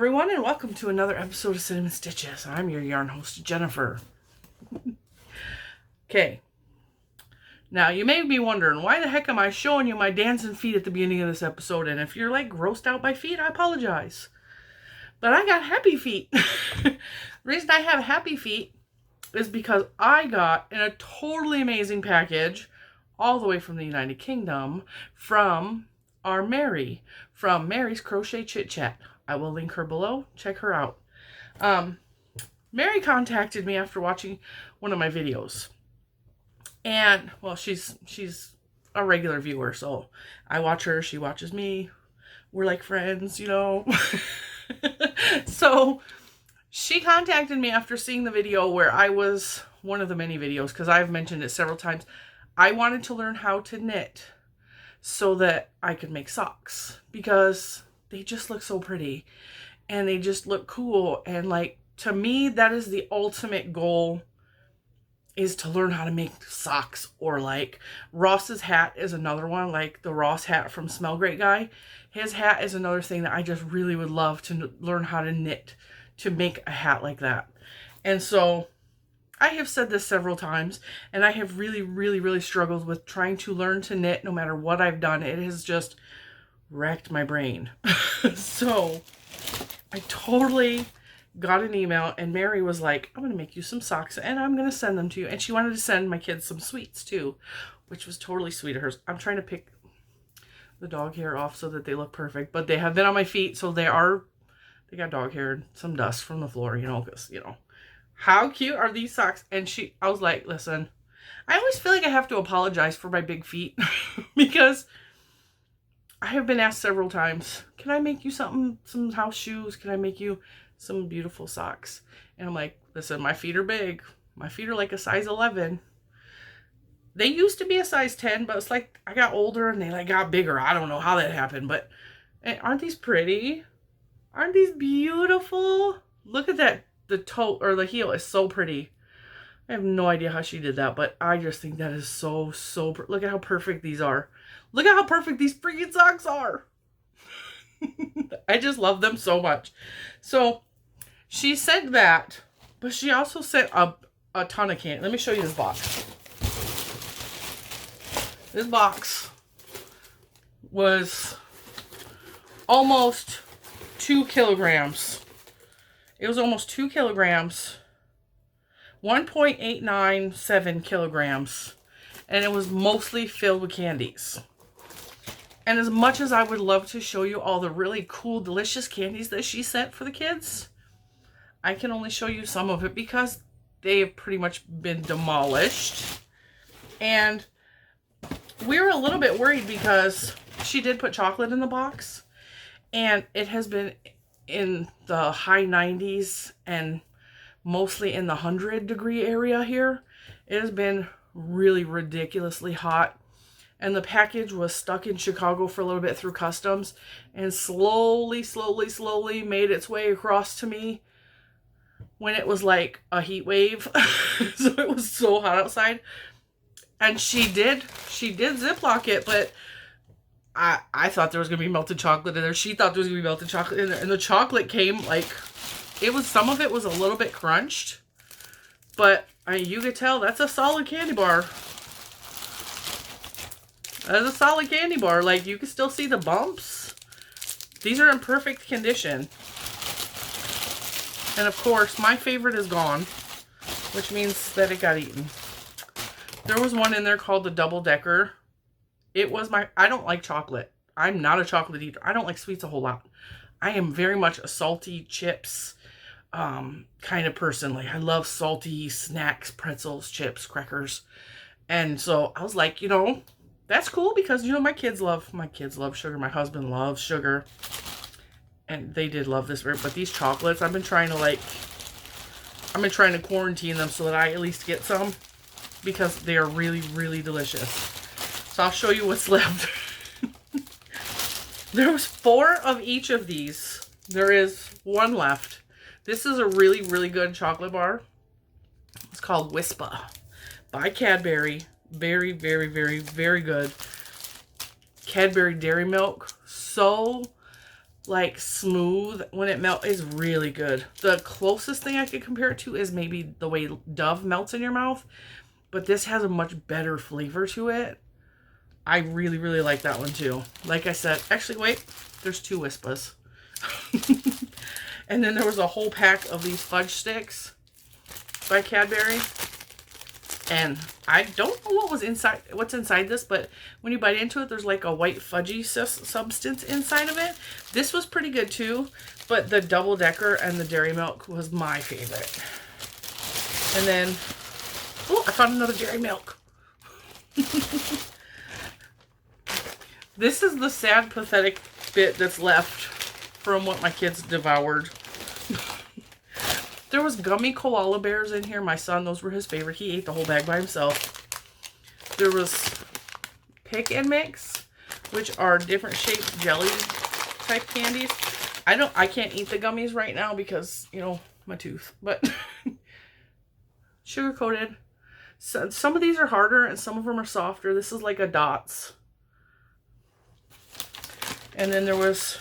everyone, and welcome to another episode of Cinnamon Stitches. I'm your yarn host, Jennifer. Okay, now you may be wondering, why the heck am I showing you my dancing feet at the beginning of this episode? And if you're like grossed out by feet, I apologize. But I got happy feet. The reason I have happy feet is because I got in a totally amazing package all the way from the United Kingdom from our Mary, from Mary's Crochet Chit Chat. I will link her below. Check her out. Mary contacted me after watching one of my videos. And, well, she's a regular viewer, so I watch her, she watches me. We're like friends, you know. So she contacted me after seeing the video where I was, one of the many videos, because I've mentioned it several times. I wanted to learn how to knit so that I could make socks, because they just look so pretty and they just look cool. And like, to me, that is the ultimate goal, is to learn how to make socks. Or like Ross's hat is another one, like the Ross hat from Smell Great Guy. His hat is another thing that I just really would love to learn how to knit, to make a hat like that. And so I have said this several times, and I have really struggled with trying to learn to knit no matter what I've done. It has just wrecked my brain. So I totally got an email, and Mary was like, I'm going to make you some socks and I'm going to send them to you. And she wanted to send my kids some sweets too, which was totally sweet of hers. I'm trying to pick the dog hair off so that they look perfect, but they have been on my feet, so they got dog hair and some dust from the floor, you know, because, you know, how cute are these socks? And I was like, listen, I always feel like I have to apologize for my big feet because I have been asked several times, can I make you some house shoes? Can I make you some beautiful socks? And I'm like, listen, my feet are big. My feet are like a size 11. They used to be a size 10, but it's like I got older and they like got bigger. I don't know how that happened, but aren't these pretty? Aren't these beautiful? Look at that. The toe or the heel is so pretty. I have no idea how she did that, but I just think that is so look at how perfect these are. Look at how perfect these freaking socks are. I just love them so much. So she sent that, but she also sent a ton of candy. Let me show you this box. This box was almost 2 kilograms. It was almost 2 kilograms, 1.897 kilograms, and it was mostly filled with candies. And as much as I would love to show you all the really cool, delicious candies that she sent for the kids, I can only show you some of it because they have pretty much been demolished. And we were a little bit worried because she did put chocolate in the box, and it has been in the high 90s and mostly in the 100-degree area here. It has been really ridiculously hot, and the package was stuck in Chicago for a little bit through customs, and slowly made its way across to me when it was like a heat wave. So it was so hot outside, and she did Ziploc it, but I thought there was going to be melted chocolate in there. She thought there was going to be melted chocolate in there. And the chocolate came like, some of it was a little bit crunched. But you could tell that's a solid candy bar. That's a solid candy bar. Like, you can still see the bumps. These are in perfect condition. And of course, my favorite is gone, which means that it got eaten. There was one in there called the Double Decker. It was I don't like chocolate. I'm not a chocolate eater. I don't like sweets a whole lot. I am very much a salty chips kind of person. Like, I love salty snacks, pretzels, chips, crackers. And so I was like, you know, that's cool because, you know, my kids love sugar. My husband loves sugar. And they did love this. But these chocolates, I've been trying to quarantine them so that I at least get some, because they are really delicious. So I'll show you what's left. There was 4 of each of these. There is 1 left. This is a really good chocolate bar. It's called Wispa by Cadbury. Very good. Cadbury Dairy Milk. So like smooth when it melts. Is really good. The closest thing I could compare it to is maybe the way Dove melts in your mouth, but this has a much better flavor to it. I really, really like that one too. Like I said, actually, wait, there's 2 Wispas. And then there was a whole pack of these fudge sticks by Cadbury. And I don't know what's inside this, but when you bite into it, there's like a white fudgy substance inside of it. This was pretty good too, but the double decker and the dairy milk was my favorite. And then, oh, I found another dairy milk. This is the sad, pathetic bit that's left from what my kids devoured. There was gummy koala bears in here. My son, those were his favorite. He ate the whole bag by himself. There was pick and mix, which are different shaped jelly type candies. I can't eat the gummies right now because, you know, my tooth, but sugar coated. So, some of these are harder and some of them are softer. This is like a Dots. And then there was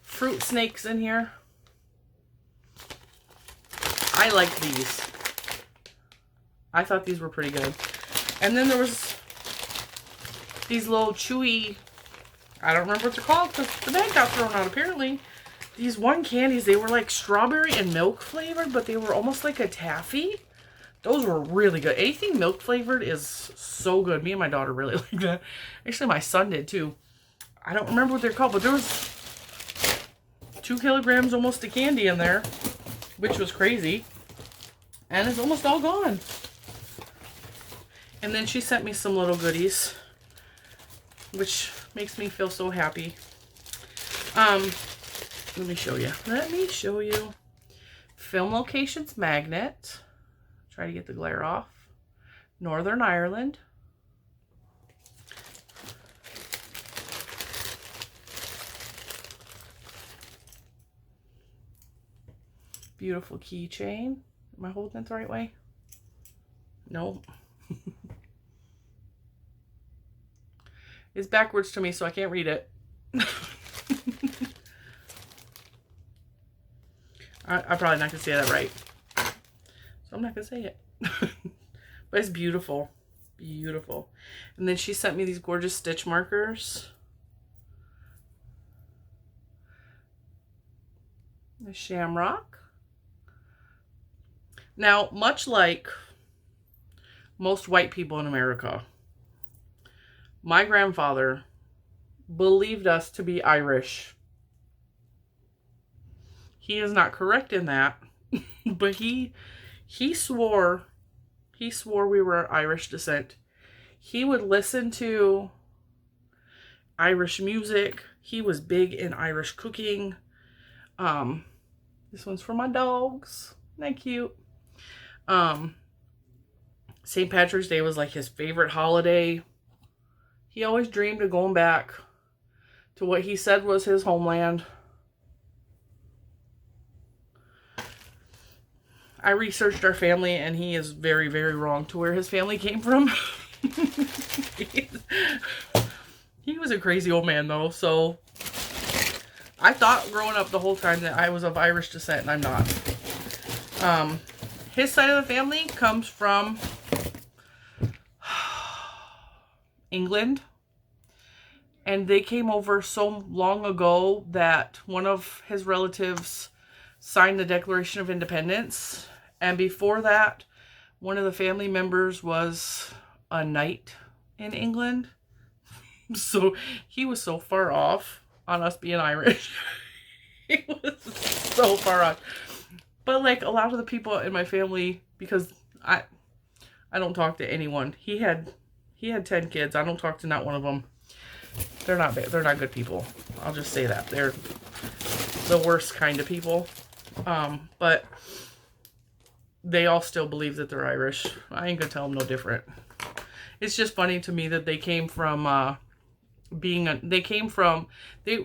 fruit snakes in here. I like these. I thought these were pretty good. And then there was these little chewy, I don't remember what they're called because the bag got thrown out apparently. These one candies, they were like strawberry and milk flavored, but they were almost like a taffy. Those were really good. Anything milk flavored is so good. Me and my daughter really like that. Actually, my son did too. I don't remember what they're called, but there was 2 kilograms almost of candy in there, which was crazy. And it's almost all gone. And then she sent me some little goodies, which makes me feel so happy. Let me show you. Let me show you. Film Locations magnet. Try to get the glare off. Northern Ireland. Beautiful keychain. Am I holding it the right way? Nope. It's backwards to me, so I can't read it. I'm probably not going to say that right. So I'm not going to say it. But it's beautiful. Beautiful. And then she sent me these gorgeous stitch markers. The shamrock. Now, much like most white people in America, my grandfather believed us to be Irish. He is not correct in that, but he swore we were Irish descent. He would listen to Irish music. He was big in Irish cooking. This one's for my dogs. Isn't that cute? St. Patrick's Day was like his favorite holiday. He always dreamed of going back to what he said was his homeland. I researched our family and he is very, very wrong to where his family came from. He was a crazy old man though, so I thought growing up the whole time that I was of Irish descent and I'm not. His side of the family comes from England, and they came over so long ago that one of his relatives signed the Declaration of Independence, and before that, one of the family members was a knight in England. So he was so far off on us being Irish. He was so far off. But like a lot of the people in my family, because I don't talk to anyone. He had 10 kids. I don't talk to not one of them. They're not good people. I'll just say that. They're the worst kind of people. But they all still believe that they're Irish. I ain't gonna tell them no different. It's just funny to me that they came from they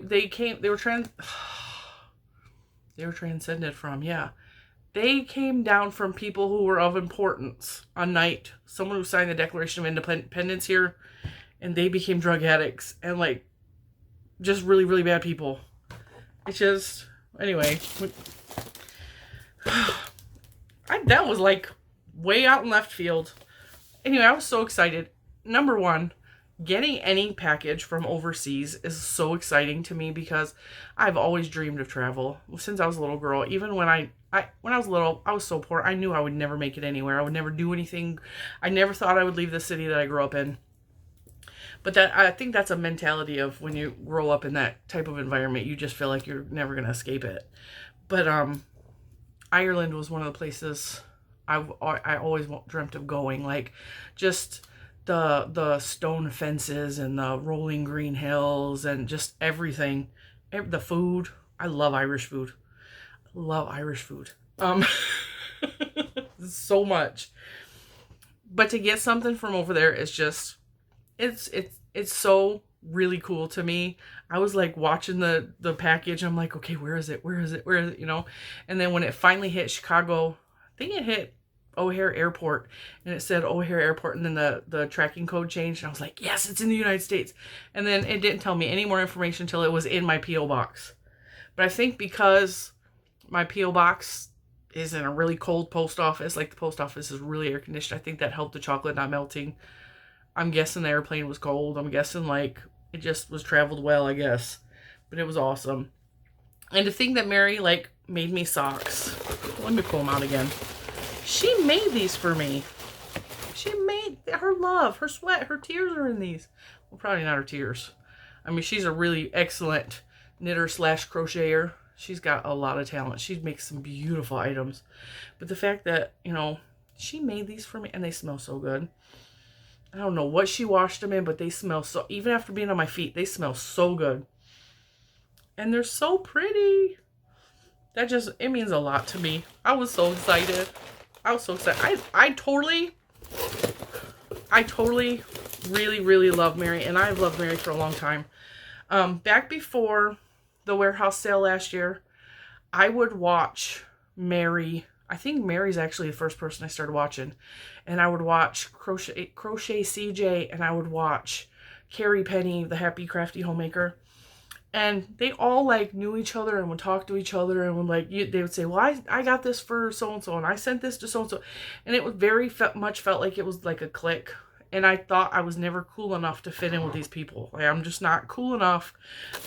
were transcended from, yeah. They came down from people who were of importance. A knight, someone who signed the Declaration of Independence here, and they became drug addicts and like just really, really bad people. It's just, anyway. That was like way out in left field. Anyway, I was so excited. Number one, getting any package from overseas is so exciting to me because I've always dreamed of travel since I was a little girl. Even when when I was little, I was so poor. I knew I would never make it anywhere. I would never do anything. I never thought I would leave the city that I grew up in. But I think that's a mentality of when you grow up in that type of environment, you just feel like you're never going to escape it. But Ireland was one of the places I always dreamt of going. Like, just the stone fences and the rolling green hills and just everything. The food. I love Irish food. Love Irish food. So much. But to get something from over there is just, it's so really cool to me. I was like watching the package. I'm like, okay, where is it? Where is it? Where is it? You know? And then when it finally hit Chicago, I think it hit O'Hare Airport, and it said O'Hare Airport, and then the tracking code changed, and I was like, yes, it's in the United States. And then it didn't tell me any more information until it was in my P.O. box. But I think because my P.O. box is in a really cold post office, like the post office is really air conditioned, I think that helped the chocolate not melting. I'm guessing the airplane was cold. I'm guessing like it just was traveled well, I guess. But it was awesome. And to think that Mary like made me socks. Let me pull them out again. She made these for me. She made her love, her sweat, her tears are in these. Well, probably not her tears. I mean, she's a really excellent knitter / crocheter. She's got a lot of talent. She makes some beautiful items. But the fact that, you know, she made these for me, and they smell so good. I don't know what she washed them in, but they smell so, even after being on my feet, they smell so good. And they're so pretty. That just, it means a lot to me. I was so excited. I was so excited. I totally really, really love Mary, and I've loved Mary for a long time. Back before the warehouse sale last year, I would watch Mary. I think Mary's actually the first person I started watching. And I would watch Crochet CJ, and I would watch Carrie Penny, the Happy Crafty Homemaker. And they all like knew each other and would talk to each other, and would like, they would say, well, I got this for so-and-so, and I sent this to so-and-so. And it was very much felt like it was like a clique. And I thought I was never cool enough to fit in with these people. Like, I'm just not cool enough.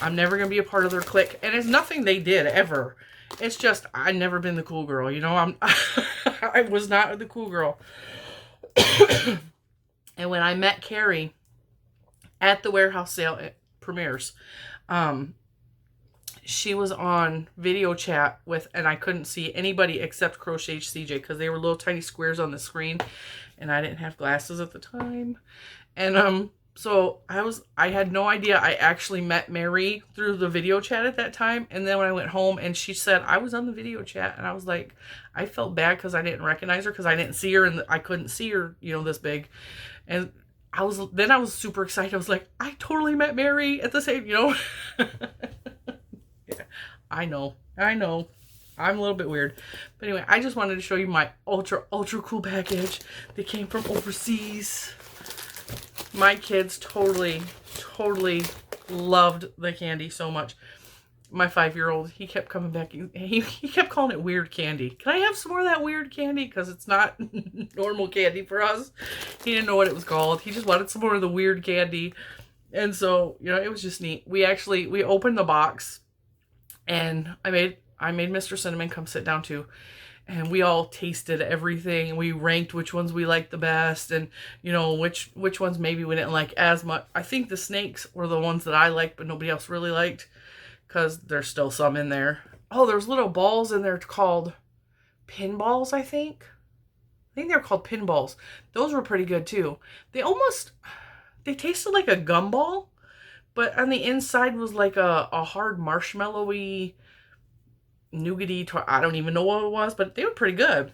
I'm never going to be a part of their clique. And it's nothing they did ever. It's just, I've never been the cool girl. You know, I was not the cool girl. And when I met Carrie at the warehouse sale at premieres, she was on video chat with, and I couldn't see anybody except Crochet CJ because they were little tiny squares on the screen, and I didn't have glasses at the time. And so I had no idea I actually met Mary through the video chat at that time. And then when I went home and she said I was on the video chat, and I was like, I felt bad because I didn't recognize her because I didn't see her, and I couldn't see her, you know, this big. And I was super excited. I was like, I totally met Mary at the same, you know. Yeah, I know. I'm a little bit weird. But anyway, I just wanted to show you my ultra cool package that came from overseas. My kids totally loved the candy so much. My 5-year-old, he kept coming back. He kept calling it weird candy. Can I have some more of that weird candy? Because it's not normal candy for us. He didn't know what it was called. He just wanted some more of the weird candy. And so, you know, it was just neat. We opened the box, and I made Mr. Cinnamon come sit down too. And we all tasted everything, and we ranked which ones we liked the best, and, you know, which ones maybe we didn't like as much. I think the snakes were the ones that I liked, but nobody else really liked, because there's still some in there. Oh, there's little balls in there called pinballs, I think. I think they're called pinballs. Those were pretty good too. They tasted like a gumball, but on the inside was like a hard marshmallowy, nougaty, I don't even know what it was, but they were pretty good.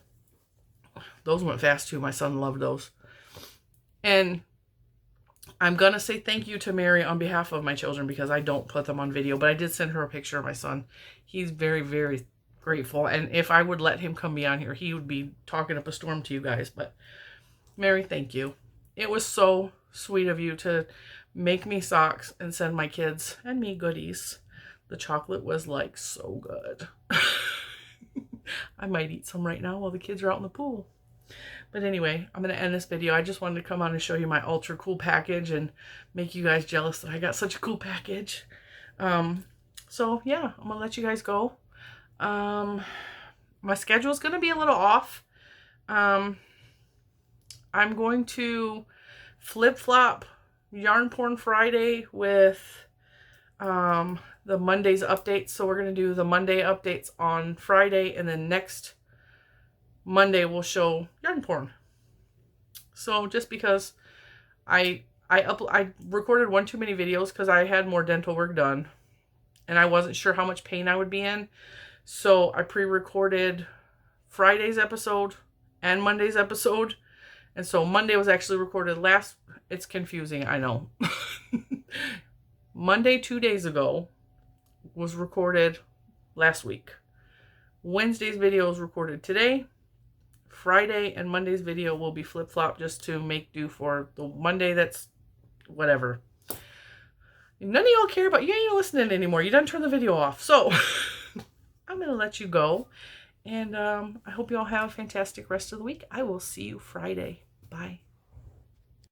Those went fast too. My son loved those. And I'm going to say thank you to Mary on behalf of my children, because I don't put them on video, but I did send her a picture of my son. He's very, very grateful. And if I would let him come be on here, he would be talking up a storm to you guys. But Mary, thank you. It was so sweet of you to make me socks and send my kids and me goodies The chocolate was like so good. I might eat some right now while the kids are out in the pool. But anyway, I'm going to end this video. I just wanted to come on and show you my ultra cool package and make you guys jealous that I got such a cool package. So yeah, I'm going to let you guys go. My schedule is going to be a little off. I'm going to flip-flop Yarn Porn Friday with the Monday's updates. So we're going to do the Monday updates on Friday, and then next Monday we'll show yarn porn. So just because I recorded one too many videos because I had more dental work done and I wasn't sure how much pain I would be in. So I pre-recorded Friday's episode and Monday's episode. And so Monday was actually recorded last. It's confusing, I know. Monday 2 days ago was recorded last week. Wednesday's video was recorded today. Friday and Monday's video will be flip-flop just to make do for the Monday that's whatever. None of y'all care about, you ain't listening anymore. You done turn the video off. So I'm going to let you go. And I hope you all have a fantastic rest of the week. I will see you Friday. Bye.